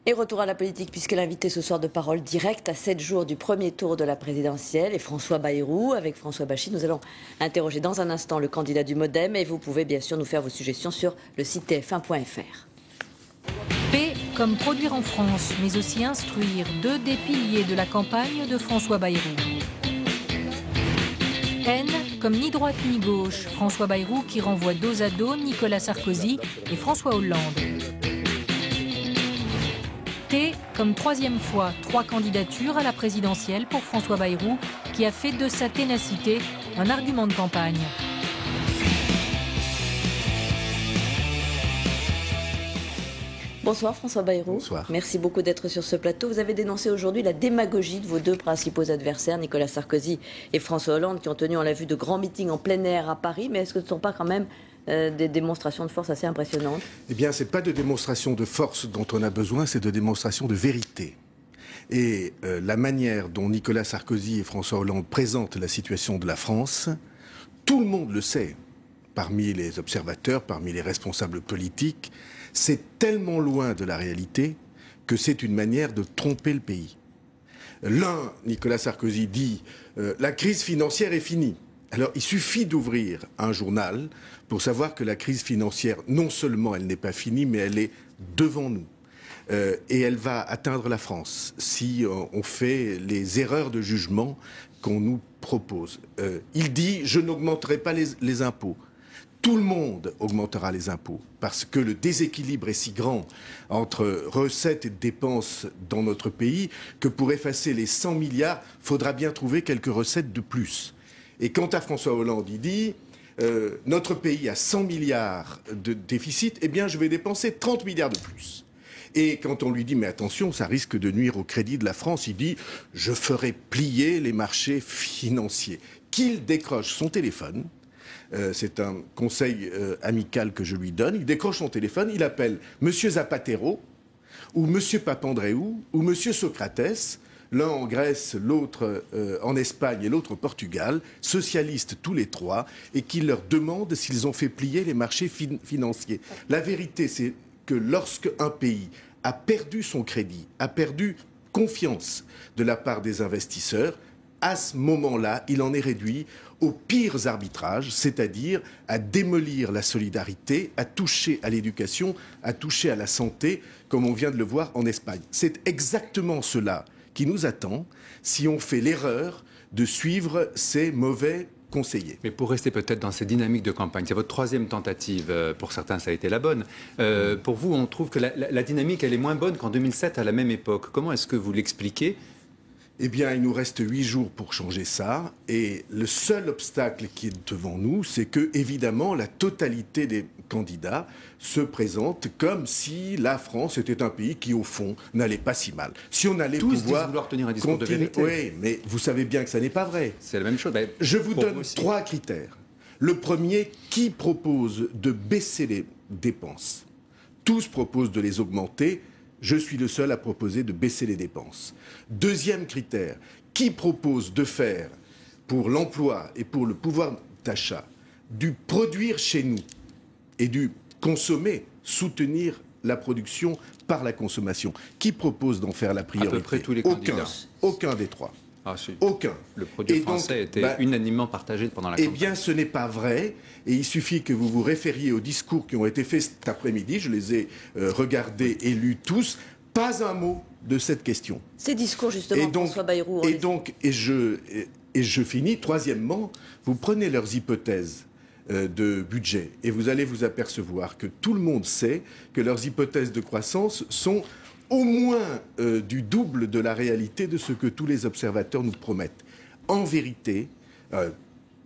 Et retour à la politique, puisque l'invité ce soir de Parole Directe à 7 jours du premier tour de la présidentielle est François Bayrou. Avec François Bachy, nous allons interroger dans un instant le candidat du MoDem et vous pouvez bien sûr nous faire vos suggestions sur le site tf1.fr. P comme produire en France, mais aussi instruire, deux des piliers de la campagne de François Bayrou. N comme ni droite ni gauche, François Bayrou qui renvoie dos à dos Nicolas Sarkozy et François Hollande. T comme troisième fois, 3 candidatures à la présidentielle pour François Bayrou qui a fait de sa ténacité un argument de campagne. Bonsoir François Bayrou. Bonsoir. Merci beaucoup d'être sur ce plateau. Vous avez dénoncé aujourd'hui la démagogie de vos deux principaux adversaires, Nicolas Sarkozy et François Hollande, qui ont tenu, on l'a vu, de grands meetings en plein air à Paris. Mais est-ce que ce ne sont pas quand même des démonstrations de force assez impressionnantes? Eh bien, ce n'est pas de démonstration de force dont on a besoin, c'est de démonstration de vérité. Et la manière dont Nicolas Sarkozy et François Hollande présentent la situation de la France, tout le monde le sait, parmi les observateurs, parmi les responsables politiques, c'est tellement loin de la réalité que c'est une manière de tromper le pays. L'un, Nicolas Sarkozy, dit la crise financière est finie. Alors, il suffit d'ouvrir un journal pour savoir que la crise financière, non seulement elle n'est pas finie, mais elle est devant nous. Et elle va atteindre la France si on fait les erreurs de jugement qu'on nous propose. Il dit « je n'augmenterai pas les impôts ». Tout le monde augmentera les impôts parce que le déséquilibre est si grand entre recettes et dépenses dans notre pays que pour effacer les 100 milliards, il faudra bien trouver quelques recettes de plus. Et quant à François Hollande, il dit notre pays a 100 milliards de déficit, eh bien je vais dépenser 30 milliards de plus. Et quand on lui dit mais attention, ça risque de nuire au crédit de la France, il dit je ferai plier les marchés financiers. Qu'il décroche son téléphone. C'est un conseil amical que je lui donne. Il décroche son téléphone, il appelle Monsieur Zapatero, ou Monsieur Papandréou, ou Monsieur Socrates, l'un en Grèce, l'autre en Espagne et l'autre au Portugal, socialistes tous les trois, et qu'il leur demande s'ils ont fait plier les marchés financiers. La vérité, c'est que lorsque un pays a perdu son crédit, a perdu confiance de la part des investisseurs, à ce moment-là, il en est réduit aux pires arbitrages, c'est-à-dire à démolir la solidarité, à toucher à l'éducation, à toucher à la santé, comme on vient de le voir en Espagne. C'est exactement cela qui nous attend si on fait l'erreur de suivre ces mauvais conseillers. Mais pour rester peut-être dans ces dynamiques de campagne, c'est votre troisième tentative, pour certains ça a été la bonne. Pour vous, on trouve que la dynamique, elle est moins bonne qu'en 2007 à la même époque. Comment est-ce que vous l'expliquez ? Eh bien, il nous reste 8 jours pour changer ça. Et le seul obstacle qui est devant nous, c'est que, évidemment, la totalité des candidats se présentent comme si la France était un pays qui, au fond, n'allait pas si mal. Si on allait tous pouvoir disent vouloir tenir un discours de vérité. Oui, mais vous savez bien que ça n'est pas vrai. C'est la même chose. Je vous donne 3 critères. Le premier, qui propose de baisser les dépenses? Tous proposent de les augmenter. Je suis le seul à proposer de baisser les dépenses. Deuxième critère, qui propose de faire pour l'emploi et pour le pouvoir d'achat du produire chez nous et du consommer, soutenir la production par la consommation? Qui propose d'en faire la priorité? À peu près tous les candidats. Aucun des trois. Ah, si. Aucun. Le produit français était unanimement partagé pendant la campagne. Eh bien, ce n'est pas vrai. Et il suffit que vous vous référiez aux discours qui ont été faits cet après-midi. Je les ai regardés et lus tous. Pas un mot de cette question. Ces discours, justement, François Bayrou. Et je finis. Troisièmement, vous prenez leurs hypothèses de budget et vous allez vous apercevoir que tout le monde sait que leurs hypothèses de croissance sont au moins du double de la réalité de ce que tous les observateurs nous promettent. En vérité,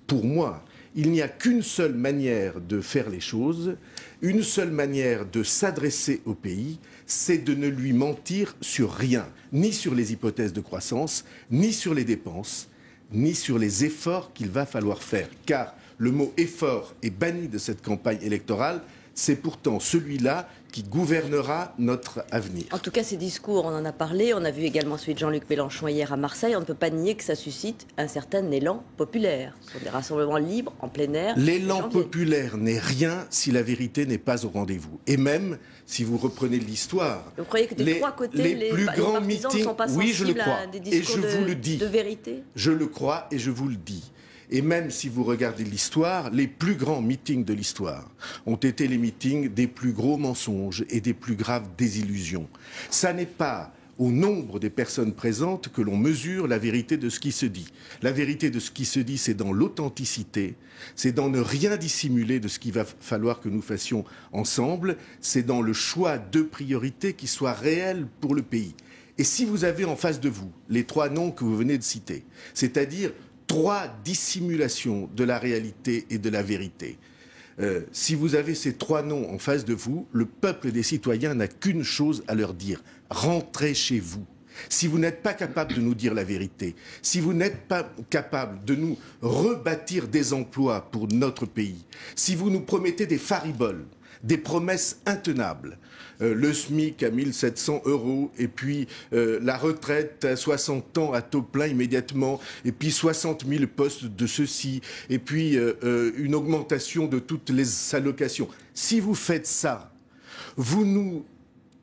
pour moi, il n'y a qu'une seule manière de faire les choses, une seule manière de s'adresser au pays, c'est de ne lui mentir sur rien, ni sur les hypothèses de croissance, ni sur les dépenses, ni sur les efforts qu'il va falloir faire. Car le mot effort est banni de cette campagne électorale, c'est pourtant celui-là qui gouvernera notre avenir. En tout cas, ces discours, on en a parlé. On a vu également celui de Jean-Luc Mélenchon hier à Marseille. On ne peut pas nier que ça suscite un certain élan populaire. Ce sont des rassemblements libres, en plein air. L'élan populaire n'est rien si la vérité n'est pas au rendez-vous. Et même si vous reprenez l'histoire, vous croyez que des trois côtés, les plus grands meetings, ne sont pas oui, je le crois, à des discours de vérité? Je le crois et je vous le dis. Et même si vous regardez l'histoire, les plus grands meetings de l'histoire ont été les meetings des plus gros mensonges et des plus graves désillusions. Ça n'est pas au nombre des personnes présentes que l'on mesure la vérité de ce qui se dit. La vérité de ce qui se dit, c'est dans l'authenticité, c'est dans ne rien dissimuler de ce qu'il va falloir que nous fassions ensemble, c'est dans le choix de priorités qui soient réels pour le pays. Et si vous avez en face de vous les trois noms que vous venez de citer, c'est-à-dire trois dissimulations de la réalité et de la vérité. Si vous avez ces trois noms en face de vous, le peuple des citoyens n'a qu'une chose à leur dire. Rentrez chez vous. Si vous n'êtes pas capable de nous dire la vérité, si vous n'êtes pas capable de nous rebâtir des emplois pour notre pays, si vous nous promettez des fariboles, des promesses intenables, le SMIC à 1 700 € et puis la retraite à 60 ans à taux plein immédiatement et puis 60 000 postes de ceci et puis une augmentation de toutes les allocations. Si vous faites ça, vous nous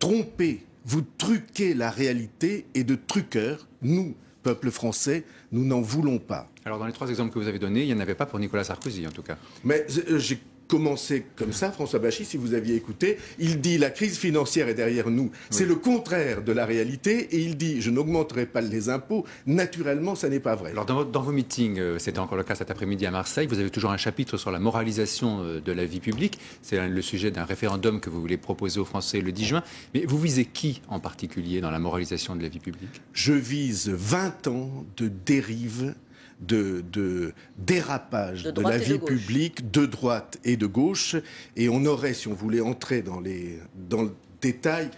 trompez, vous truquez la réalité et de truqueurs, nous, peuple français, nous n'en voulons pas. Alors dans les trois exemples que vous avez donnés, il n'y en avait pas pour Nicolas Sarkozy en tout cas. Mais j'ai commencé comme ça, François Bachy, si vous aviez écouté, il dit la crise financière est derrière nous. C'est le contraire de la réalité et il dit je n'augmenterai pas les impôts. Naturellement, ça n'est pas vrai. Alors dans vos meetings, c'était encore le cas cet après-midi à Marseille, vous avez toujours un chapitre sur la moralisation de la vie publique. C'est le sujet d'un référendum que vous voulez proposer aux Français le 10 juin. Mais vous visez qui en particulier dans la moralisation de la vie publique? Je vise 20 ans de dérive, de dérapage de la vie publique de droite et de gauche, et on aurait, si on voulait entrer dans le détail,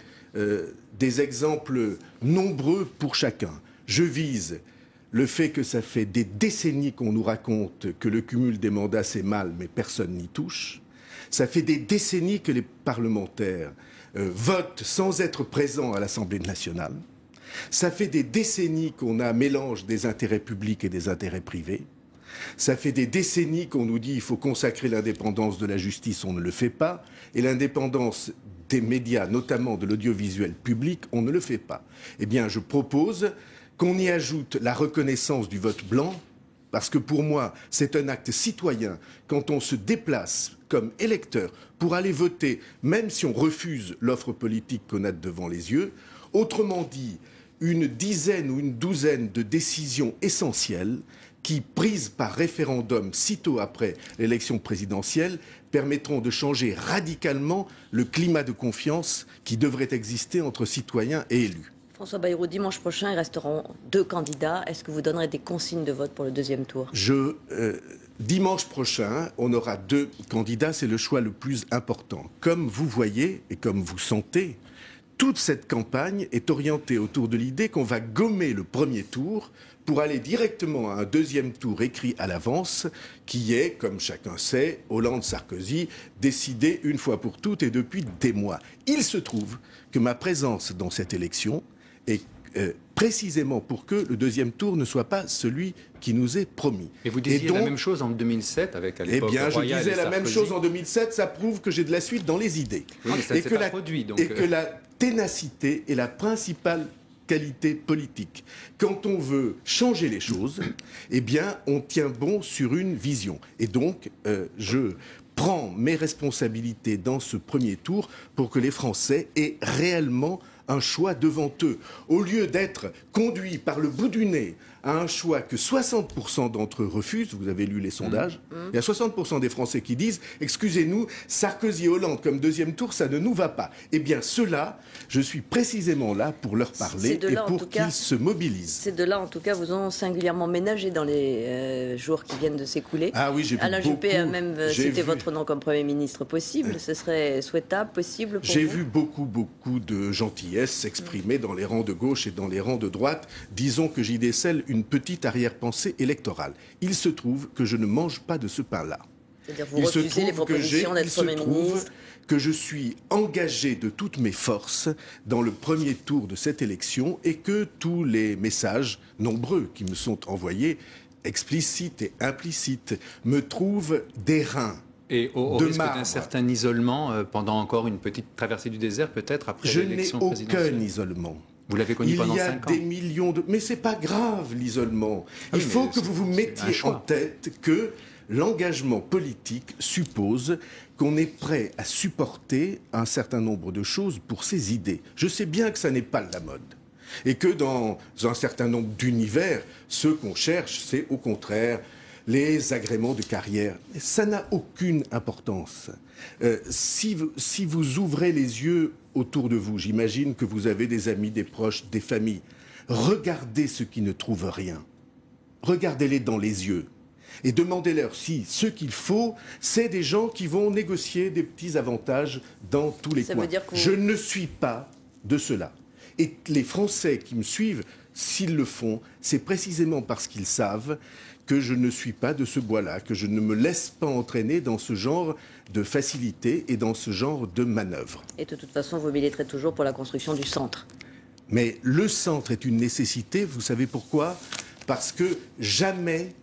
des exemples nombreux pour chacun. Je vise le fait que ça fait des décennies qu'on nous raconte que le cumul des mandats c'est mal, mais personne n'y touche. Ça fait des décennies que les parlementaires votent sans être présents à l'Assemblée nationale. Ça fait des décennies qu'on a un mélange des intérêts publics et des intérêts privés. Ça fait des décennies qu'on nous dit qu'il faut consacrer l'indépendance de la justice, on ne le fait pas. Et l'indépendance des médias, notamment de l'audiovisuel public, on ne le fait pas. Eh bien, je propose qu'on y ajoute la reconnaissance du vote blanc, parce que pour moi, c'est un acte citoyen quand on se déplace comme électeur pour aller voter, même si on refuse l'offre politique qu'on a devant les yeux. Autrement dit, une dizaine ou une douzaine de décisions essentielles qui, prises par référendum sitôt après l'élection présidentielle, permettront de changer radicalement le climat de confiance qui devrait exister entre citoyens et élus. François Bayrou, dimanche prochain, il resteront 2 candidats. Est-ce que vous donnerez des consignes de vote pour le deuxième tour? Dimanche prochain, on aura 2 candidats, c'est le choix le plus important. Comme vous voyez et comme vous sentez, toute cette campagne est orientée autour de l'idée qu'on va gommer le premier tour pour aller directement à un deuxième tour écrit à l'avance, qui est, comme chacun sait, Hollande-Sarkozy, décidé une fois pour toutes et depuis des mois. Il se trouve que ma présence dans cette élection est précisément pour que le deuxième tour ne soit pas celui qui nous est promis. Et vous disiez la même chose en 2007 avec à l'époque Royal et Sarkozy. Je disais la même chose en 2007, ça prouve que j'ai de la suite dans les idées. Oui, et que la ténacité est la principale qualité politique. Quand on veut changer les choses, eh bien, on tient bon sur une vision. Et donc, je prends mes responsabilités dans ce premier tour pour que les Français aient réellement un choix devant eux. Au lieu d'être conduits par le bout du nez à un choix que 60% d'entre eux refusent, vous avez lu les sondages, il y a 60% des Français qui disent « Excusez-nous, Sarkozy et Hollande comme deuxième tour, ça ne nous va pas ». Eh bien, ceux-là, je suis précisément là pour leur parler et pour qu'ils se mobilisent. C'est de là, en tout cas, vous ont singulièrement ménagé dans les jours qui viennent de s'écouler. Ah oui, j'ai vu Alain beaucoup. Juppé a même cité votre nom comme Premier ministre possible. Ce serait souhaitable, possible pour vous? J'ai vu beaucoup de gentillesse s'exprimer dans les rangs de gauche et dans les rangs de droite. Disons que j'y décèle une petite arrière-pensée électorale. Il se trouve que je ne mange pas de ce pain-là. C'est-à-dire vous refusez les propositions d'être Premier ministre? que je suis engagé de toutes mes forces dans le premier tour de cette élection et que tous les messages nombreux qui me sont envoyés, explicites et implicites, me trouvent d'airain. Et au risque d'un certain isolement pendant encore une petite traversée du désert, peut-être après l'élection présidentielle. Je n'ai aucun isolement. Vous l'avez connu pendant 5 ans. Il y a des millions de... Mais c'est pas grave, l'isolement. Il faut que vous vous mettiez en tête que l'engagement politique suppose qu'on est prêt à supporter un certain nombre de choses pour ses idées. Je sais bien que ça n'est pas la mode. Et que dans un certain nombre d'univers, ce qu'on cherche, c'est au contraire les agréments de carrière. Ça n'a aucune importance. Si vous ouvrez les yeux autour de vous, j'imagine que vous avez des amis, des proches, des familles. Regardez ceux qui ne trouvent rien. Regardez-les dans les yeux. Et demandez-leur si ce qu'il faut, c'est des gens qui vont négocier des petits avantages dans tous les coins. Je ne suis pas de cela. Et les Français qui me suivent, s'ils le font, c'est précisément parce qu'ils savent que je ne suis pas de ce bois-là, que je ne me laisse pas entraîner dans ce genre de facilité et dans ce genre de manœuvre. Et de toute façon, vous militerez toujours pour la construction du centre. Mais le centre est une nécessité, vous savez pourquoi ? Parce que jamais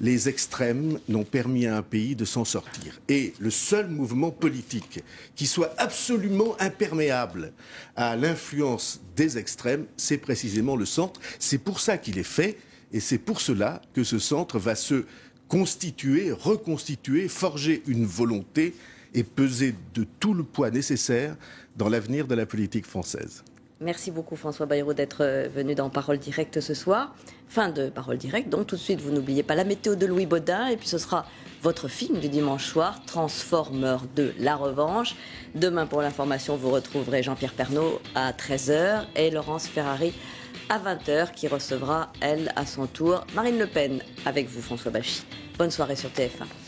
les extrêmes n'ont permis à un pays de s'en sortir. Et le seul mouvement politique qui soit absolument imperméable à l'influence des extrêmes, c'est précisément le centre. C'est pour ça qu'il est fait, et c'est pour cela que ce centre va se constituer, reconstituer, forger une volonté et peser de tout le poids nécessaire dans l'avenir de la politique française. Merci beaucoup François Bayrou d'être venu dans Parole Directe ce soir. Fin de Parole Directe, donc tout de suite vous n'oubliez pas la météo de Louis Baudin et puis ce sera votre film du dimanche soir, Transformers 2, La Revanche. Demain pour l'information vous retrouverez Jean-Pierre Pernaut à 13h et Laurence Ferrari à 20h qui recevra elle à son tour Marine Le Pen avec vous François Bachy. Bonne soirée sur TF1.